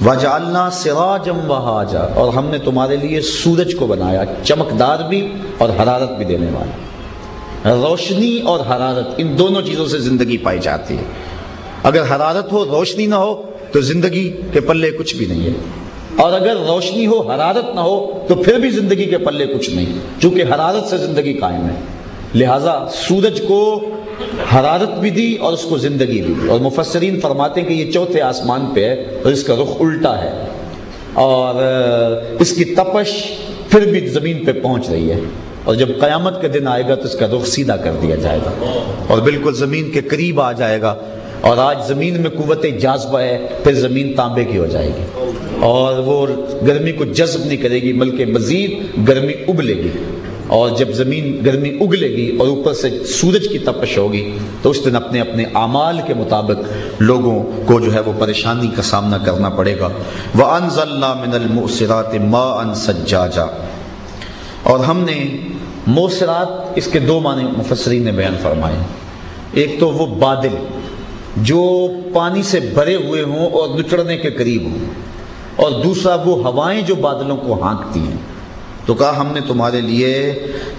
وَجَعَلْنَا سِرَاجًا وَهَاجًا، اور ہم نے تمہارے لیے سورج کو بنایا چمکدار بھی اور حرارت بھی دینے والا۔ روشنی اور حرارت، ان دونوں چیزوں سے زندگی پائی جاتی ہے۔ اگر حرارت ہو روشنی نہ ہو تو زندگی کے پلے کچھ بھی نہیں ہے، اور اگر روشنی ہو حرارت نہ ہو تو پھر بھی زندگی کے پلے کچھ نہیں، چونکہ حرارت سے زندگی قائم ہے۔ لہٰذا سورج کو حرارت بھی دی اور اس کو زندگی بھی دی، اور مفسرین فرماتے ہیں کہ یہ چوتھے آسمان پہ ہے اور اس کا رخ الٹا ہے، اور اس کی تپش پھر بھی زمین پہ پہنچ رہی ہے، اور جب قیامت کا دن آئے گا تو اس کا رخ سیدھا کر دیا جائے گا اور بالکل زمین کے قریب آ جائے گا۔ اور آج زمین میں قوت جاذبہ ہے، پھر زمین تانبے کی ہو جائے گی اور وہ گرمی کو جذب نہیں کرے گی بلکہ مزید گرمی ابلے گی، اور جب زمین گرمی اگلے گی اور اوپر سے سورج کی تپش ہوگی تو اس دن اپنے اپنے اعمال کے مطابق لوگوں کو جو ہے وہ پریشانی کا سامنا کرنا پڑے گا۔ وَأَنزَلْنَا مِنَ الْمُعْصِرَاتِ مَاءً ثَجَّاجًا، اور ہم نے موسرات، اس کے دو معنی مفسرین نے بیان فرمائے۔ ایک تو وہ بادل جو پانی سے بھرے ہوئے ہوں اور نچڑنے کے قریب ہوں، اور دوسرا وہ ہوائیں جو بادلوں کو ہانکتی ہیں۔ تو کہا ہم نے تمہارے لیے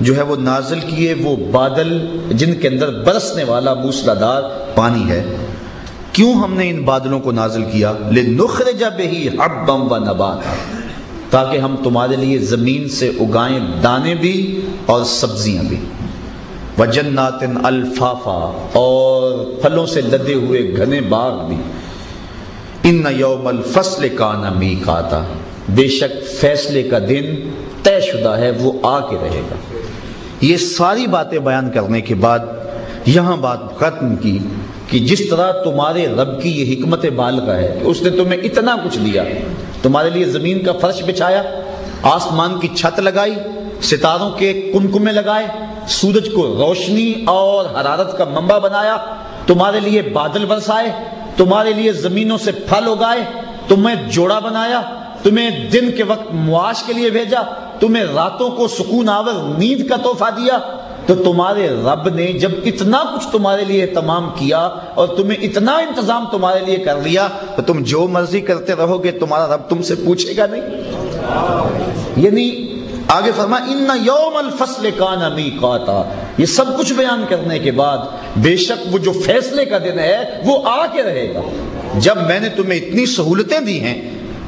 جو ہے وہ نازل کیے وہ بادل جن کے اندر برسنے والا موسلادھار پانی ہے۔ کیوں ہم نے ان بادلوں کو نازل کیا؟ لِنُخْرِجَ بِهِ حَبًّا وَنَبَاتًا، تاکہ ہم تمہارے لیے زمین سے اگائیں دانے بھی اور سبزیاں بھی۔ وَجَنَّاتٍ أَلْفَافًا، اور پھلوں سے لدے ہوئے گھنے باغ بھی۔ إِنَّ يَوْمَ الْفَصْلِ كَانَ مِيقَاتًا، بے شک فیصلے کا دن طے شدہ ہے، وہ آ کے رہے گا۔ یہ ساری باتیں بیان کرنے کے بعد یہاں بات ختم کی کہ جس طرح تمہارے رب کی یہ حکمت بالغہ ہے کہ اس نے تمہیں اتنا کچھ دیا، تمہارے لیے زمین کا فرش بچھایا، آسمان کی چھت لگائی، ستاروں کے کمکمے لگائے، سورج کو روشنی اور حرارت کا منبع بنایا، تمہارے لیے بادل برسائے، تمہارے لیے زمینوں سے پھل اگائے، تمہیں جوڑا بنایا، تمہیں دن کے وقت معاش کے لیے بھیجا، تمہیں راتوں کو سکون آور نیند کا تحفہ دیا۔ تو تمہارے رب نے جب اتنا کچھ تمہارے لیے تمام کیا اور تمہیں اتنا انتظام تمہارے لیے کر لیا تو تم جو مرضی کرتے رہو گے، تمہارا رب تم سے پوچھے گا نہیں؟ یعنی آگے فرمایا ان یوم الفصل کان میقاتا، یہ سب کچھ بیان کرنے کے بعد بے شک وہ جو فیصلے کا دن ہے وہ آ کے رہے گا۔ جب میں نے تمہیں اتنی سہولتیں دی ہیں،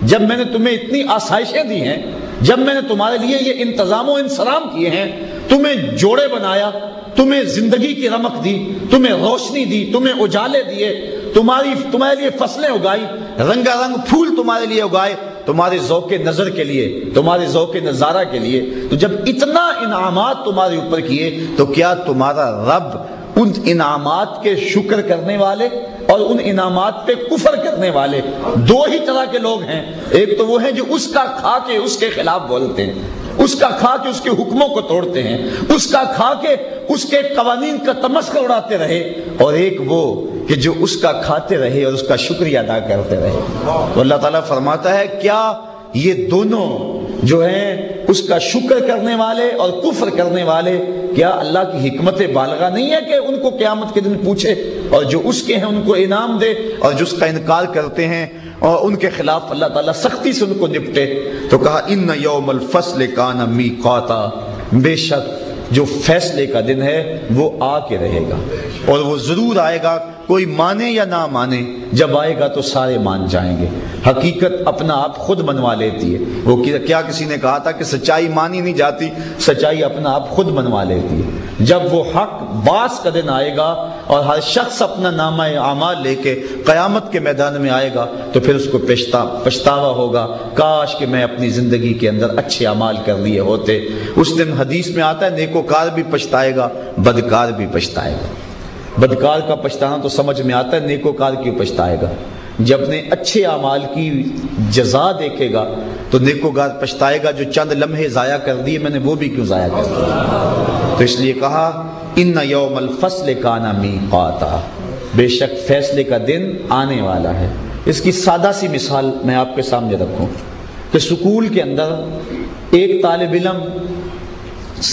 جب میں نے تمہیں اتنی آسائشیں دی ہیں، جب میں نے تمہارے لیے یہ انتظام و انسلام کیے ہیں، تمہیں جوڑے بنایا، تمہیں زندگی کی رمق دی، تمہیں روشنی دی، تمہیں اجالے دیے، تمہارے لیے فصلیں اگائی، رنگا رنگ پھول تمہارے لیے اگائے، تمہارے ذوق نظر کے لیے، تمہارے ذوق نظارہ کے لیے، تو جب اتنا انعامات تمہارے اوپر کیے تو کیا تمہارا رب ان انعامات کے شکر کرنے والے اور ان انعامات پہ کفر کرنے والے دو ہی طرح کے لوگ ہیں؟ ایک تو وہ ہیں جو اس کا کھا کے اس کے خلاف بولتے ہیں، اس کا کھا کے اس کے حکموں کو توڑتے ہیں، اس کا کھا کے اس کے قوانین کا تمسخر اڑاتے رہے، اور ایک وہ کہ جو اس کا کھاتے رہے اور اس کا شکریہ ادا کرتے رہے۔ تو اللہ تعالیٰ فرماتا ہے کیا یہ دونوں جو ہیں اس کا شکر کرنے والے اور کفر کرنے والے، کیا اللہ کی حکمت بالغہ نہیں ہے کہ ان کو قیامت کے دن پوچھے اور جو اس کے ہیں ان کو انعام دے، اور جو اس کا انکار کرتے ہیں اور ان کے خلاف اللہ تعالیٰ سختی سے ان کو نپٹے؟ تو کہا ان یوم الفصل کان میقاتا، بے شک جو فیصلے کا دن ہے وہ آ کے رہے گا، اور وہ ضرور آئے گا، کوئی مانے یا نہ مانے، جب آئے گا تو سارے مان جائیں گے۔ حقیقت اپنا آپ خود منوا لیتی ہے۔ وہ کیا کسی نے کہا تھا کہ سچائی مانی نہیں جاتی، سچائی اپنا آپ خود منوا لیتی ہے۔ جب وہ حق باس کا دن آئے گا اور ہر شخص اپنا نامہ اعمال لے کے قیامت کے میدان میں آئے گا تو پھر اس کو پچھتاوا ہوگا، کاش کہ میں اپنی زندگی کے اندر اچھے اعمال کر لیے ہوتے۔ اس دن حدیث میں آتا ہے نیکوکار بھی پچھتائے گا، بدکار بھی پچھتائے گا۔ بدکار کا پچھتانا تو سمجھ میں آتا ہے، نیکوکار کیوں پچھتائے گا؟ جب اپنے اچھے اعمال کی جزا دیکھے گا تو نیکوکار پچھتائے گا جو چند لمحے ضائع کر دیے میں نے وہ بھی کیوں ضائع کر دیے۔ تو اس لیے کہا ان یوم الفصل کان میقاتا، بے شک فیصلے کا دن آنے والا ہے۔ اس کی سادہ سی مثال میں آپ کے سامنے رکھوں کہ سکول کے اندر ایک طالب علم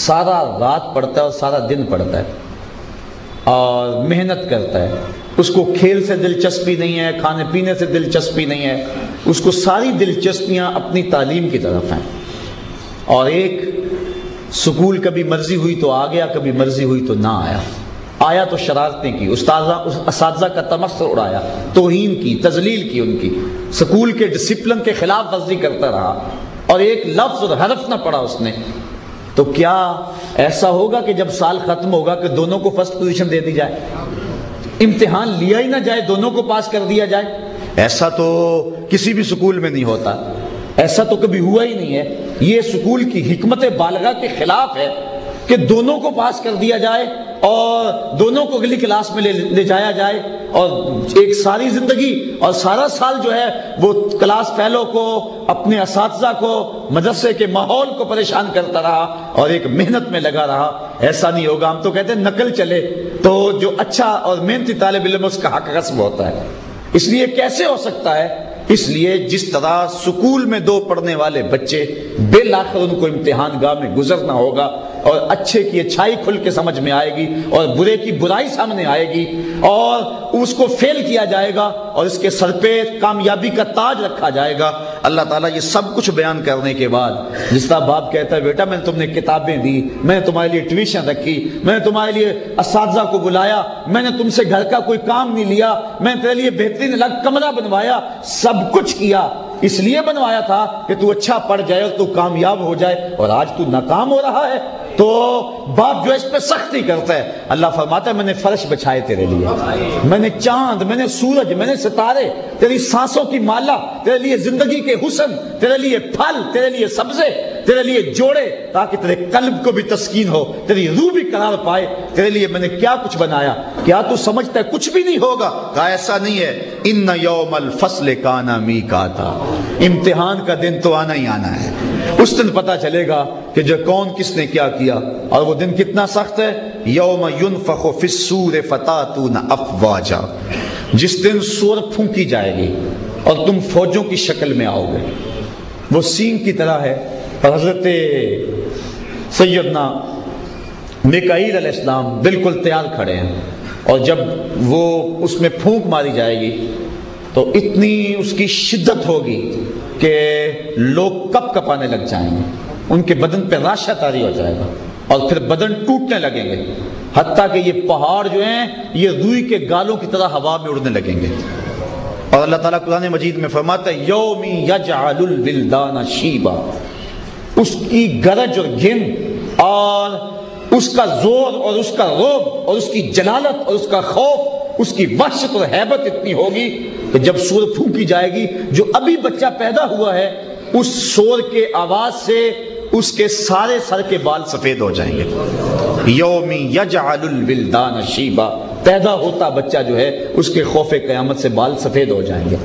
سارا رات پڑھتا ہے اور سارا دن پڑھتا ہے، اور محنت کرتا ہے، اس کو کھیل سے دلچسپی نہیں ہے، کھانے پینے سے دلچسپی نہیں ہے، اس کو ساری دلچسپیاں اپنی تعلیم کی طرف ہیں، اور ایک سکول کبھی مرضی ہوئی تو آ گیا، کبھی مرضی ہوئی تو نہ آیا، آیا تو شرارتیں کی، اساتذہ کا تمسخر اڑایا، توہین کی، تذلیل کی ان کی، سکول کے ڈسپلن کے خلاف ورزی کرتا رہا، اور ایک لفظ اور حرف نہ پڑا اس نے، تو کیا ایسا ہوگا کہ جب سال ختم ہوگا کہ دونوں کو فرسٹ پوزیشن دے دی جائے، امتحان لیا ہی نہ جائے، دونوں کو پاس کر دیا جائے؟ ایسا تو کسی بھی سکول میں نہیں ہوتا، ایسا تو کبھی ہوا ہی نہیں ہے۔ یہ سکول کی حکمت بالغہ کے خلاف ہے کہ دونوں کو پاس کر دیا جائے اور دونوں کو اگلی کلاس میں لے جایا جائے، اور ایک ساری زندگی اور سارا سال جو ہے وہ کلاس فیلو کو، اپنے اساتذہ کو، مدرسے کے ماحول کو پریشان کرتا رہا اور ایک محنت میں لگا رہا۔ ایسا نہیں ہوگا۔ ہم تو کہتے ہیں نقل چلے تو جو اچھا اور محنتی طالب علم اس کا حق غصب ہوتا ہے۔ اس لیے کیسے ہو سکتا ہے؟ اس لیے جس طرح سکول میں دو پڑھنے والے بچے بالآخر ان کو امتحان گاہ میں گزرنا ہوگا، اور اچھے کی اچھائی کھل کے سمجھ میں آئے گی اور برے کی برائی سامنے آئے گی، اور اس کو فیل کیا جائے گا اور اس کے سر پہ کامیابی کا تاج رکھا جائے گا۔ اللہ تعالیٰ یہ سب کچھ بیان کرنے کے بعد، جس طرح باپ کہتا ہے بیٹا میں نے تم نے کتابیں دی، میں نے تمہارے لیے ٹیوشن رکھی، میں نے تمہارے لیے اساتذہ کو بلایا، میں نے تم سے گھر کا کوئی کام نہیں لیا، میں نے تیرے لیے بہترین الگ کمرہ بنوایا، سب کچھ کیا، اس لیے بنوایا تھا کہ تو اچھا پڑھ جائے اور تو کامیاب ہو جائے، اور آج تو ناکام ہو رہا ہے۔ تو باپ جو اس پہ سختی کرتا ہے، اللہ فرماتا ہے میں نے فرش بچھائے تیرے لیے، میں نے چاند، میں نے سورج، میں نے ستارے، تیری سانسوں کی مالا، تیرے لیے زندگی کے حسن، تیرے لیے پھل، تیرے لیے سبزے، تیرے لیے جوڑے، تاکہ تیرے قلب کو بھی تسکین ہو، تیری روح بھی قرار پائے۔ تیرے لیے میں نے کیا کچھ بنایا، کیا تو سمجھتا ہے کچھ بھی نہیں ہوگا؟ کہا ایسا نہیں ہے، ان یوم الفصل کان میقاتا، امتحان کا دن تو آنا ہی آنا ہے، اس دن پتا چلے گا کہ جو کون کس نے کیا کیا، اور وہ دن کتنا سخت ہے۔ یوم ینفخ فی الصور فتاتون افواجا، جس دن سور پھونکی جائے گی اور تم فوجوں کی شکل میں آؤ گے، وہ سینگ کی طرح ہے، اور حضرت سیدنا میکائیل علیہ السلام بالکل تیار کھڑے ہیں، اور جب وہ اس میں پھونک ماری جائے گی تو اتنی اس کی شدت ہوگی کہ لوگ کپ کپانے لگ جائیں گے، ان کے بدن پہ راشہ طاری ہو جائے گا، اور پھر بدن ٹوٹنے لگیں گے، حتیٰ کہ یہ پہاڑ جو ہیں یہ روئی کے گالوں کی طرح ہوا میں اڑنے لگیں گے۔ اور اللہ تعالیٰ قرآن مجید میں فرماتا ہے یومی یجعل الولدان شیبا، اس کی گرج اور گھن اور اس کا زور اور اس کا رعب اور اس کی جلالت اور اس کا خوف، اس کی وحشت اور ہیبت اتنی ہوگی کہ جب سور پھونکی جائے گی، جو ابھی بچہ پیدا ہوا ہے اس سور کے آواز سے اس کے سارے سر کے بال سفید ہو جائیں گے۔ یومی یجعل الولدان شیبا، پیدا ہوتا بچہ جو ہے اس کے خوف قیامت سے بال سفید ہو جائیں گے،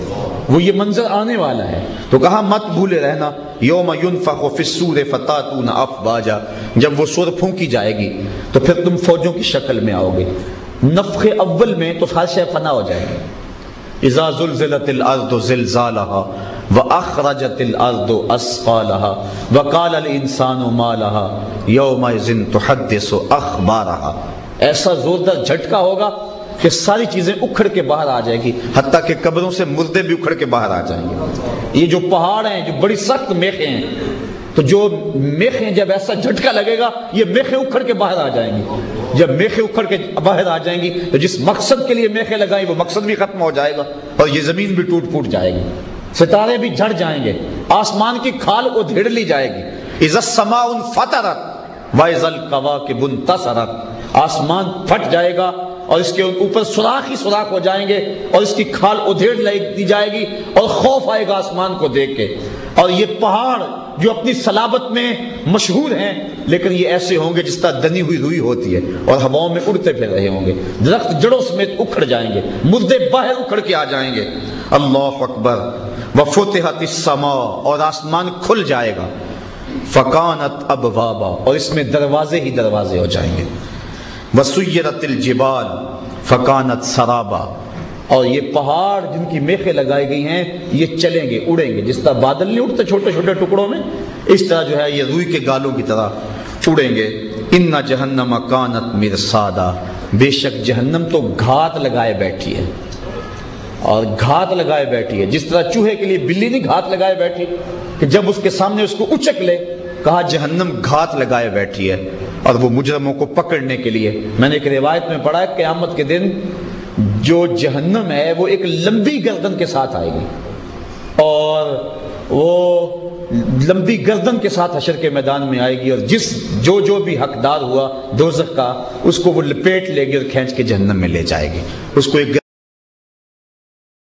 وہ یہ منظر آنے والا ہے۔ تو کہا مت بھولے رہنا، یوم ینفخ فی الصور فتاتون افواجا، جب وہ سور پھونکی جائے گی تو پھر تم فوجوں کی شکل میں آؤ گے۔ نفخ اول میں تو ہر شے فنا ہو جائے گی، اذا زلزلت الارض زلزالها واخرجت الارض اثقالها وقال الانسان ما لها يومئذ تحدث اخبارها، ایسا زوردار جھٹکا ہوگا کہ ساری چیزیں اکھڑ کے باہر آ جائے گی، حتیٰ کہ قبروں سے مردے بھی اکھڑ کے باہر آ جائیں گے۔ یہ جو پہاڑ ہیں، جو بڑی سخت میخیں ہیں، تو جو میخیں جب ایسا جھٹکا لگے گا یہ میخیں اکھڑ کے باہر آ جائیں گی۔ جب میخیں اکھڑ کے باہر آ جائیں گی تو جس مقصد کے لیے میخیں لگائیں وہ مقصد بھی ختم ہو جائے گا، اور یہ زمین بھی ٹوٹ پھوٹ جائے گی، ستارے بھی جھڑ جائیں گے، آسمان کی کھال ادھیڑ لی جائے گی۔ اذا السماء انفطرت واذا الكواكب انتصرت، آسمان پھٹ جائے گا اور اس کے اوپر سوراخ ہی سوراخ ہو جائیں گے، اور اس کی کھال ادھیڑ دی جائے گی، اور خوف آئے گا آسمان کو دیکھ کے۔ اور یہ پہاڑ جو اپنی صلابت میں مشہور ہیں، لیکن یہ ایسے ہوں گے جس طرح دنی ہوئی روئی ہوتی ہے، اور ہواؤں میں اڑتے پھر رہے ہوں گے، درخت جڑوں سمیت اکھڑ جائیں گے، مردے باہر اکھڑ کے آ جائیں گے۔ اللہ اکبر۔ وفتحت السماء، اور آسمان کھل جائے گا، فکانت ابوابا، اور اس میں دروازے ہی دروازے ہو جائیں گے، وسیرت الجبال فکانت سرابا، اور یہ پہاڑ جن کی میخیں لگائی گئی ہیں یہ چلیں گے، اڑیں گے، جس طرح بادل نہیں اڑتے چھوٹے چھوٹے ٹکڑوں میں، اس طرح جو ہے یہ روئی کے گالوں کی طرح اڑیں گے۔ ان جہنم کانت مرصادا، بے شک جہنم تو گھات لگائے بیٹھی ہے، اور گھات لگائے بیٹھی ہے، جس طرح چوہے کے لیے بلی نہیں گھات لگائے بیٹھی کہ جب اس کے سامنے اس کو اچک لے، کہا جہنم گھات لگائے بیٹھی ہے اور وہ مجرموں کو پکڑنے کے لیے۔ میں نے ایک روایت میں پڑھا ہے قیامت کے دن جو جہنم ہے وہ ایک لمبی گردن کے ساتھ آئے گی، اور وہ لمبی گردن کے ساتھ حشر کے میدان میں آئے گی، اور جو بھی حقدار ہوا دوزخ کا اس کو وہ لپیٹ لے گی اور کھینچ کے جہنم میں لے جائے گی۔ اس کو ایک